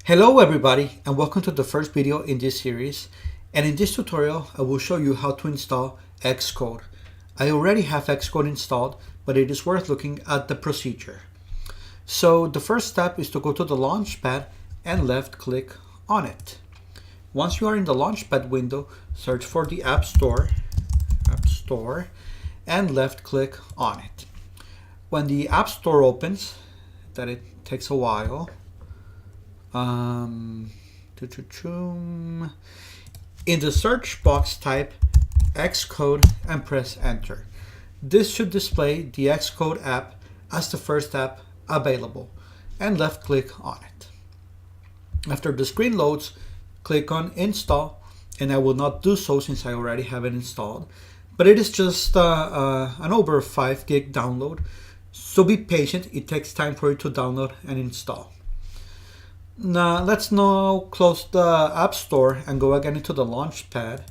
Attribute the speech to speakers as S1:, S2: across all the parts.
S1: Hello everybody and welcome to the first video in this series, and in this tutorial I will show you how to install XCode. I already have XCode installed, but it is worth looking at the procedure. So the first step is to go to the Launchpad and left click on it. Once you are in the Launchpad window, search for the App Store and left click on it. When the App Store opens, that it takes a while, in the search box type Xcode and press enter. This should display the Xcode app as the first app available, and left click on it. After the screen loads, click on install, and I will not do so since I already have it installed, but it is just an over 5 gig download, so be patient. It takes time for it to download and install. Now let's close the App Store and go again into the Launchpad.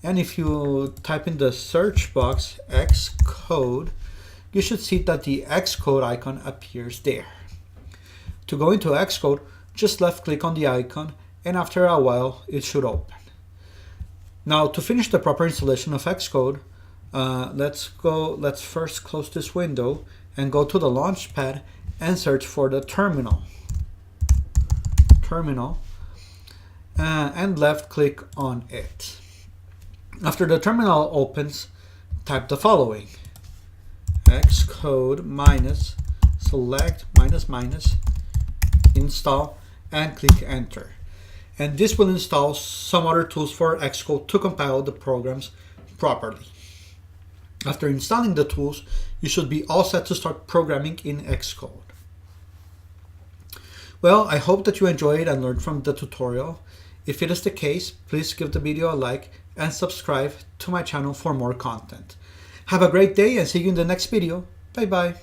S1: And if you type in the search box Xcode, you should see that the Xcode icon appears there. To go into Xcode, just left click on the icon, and after a while it should open. Now to finish the proper installation of Xcode, let's first close this window and go to the Launchpad and search for the terminal and left click on it. After the terminal opens, type the following: Xcode minus select minus install and click enter. And this will install some other tools for Xcode to compile the programs properly. After installing the tools, you should be all set to start programming in Xcode. Well, I hope that you enjoyed and learned from the tutorial. If it is the case, please give the video a like and subscribe to my channel for more content. Have a great day and see you in the next video. Bye bye.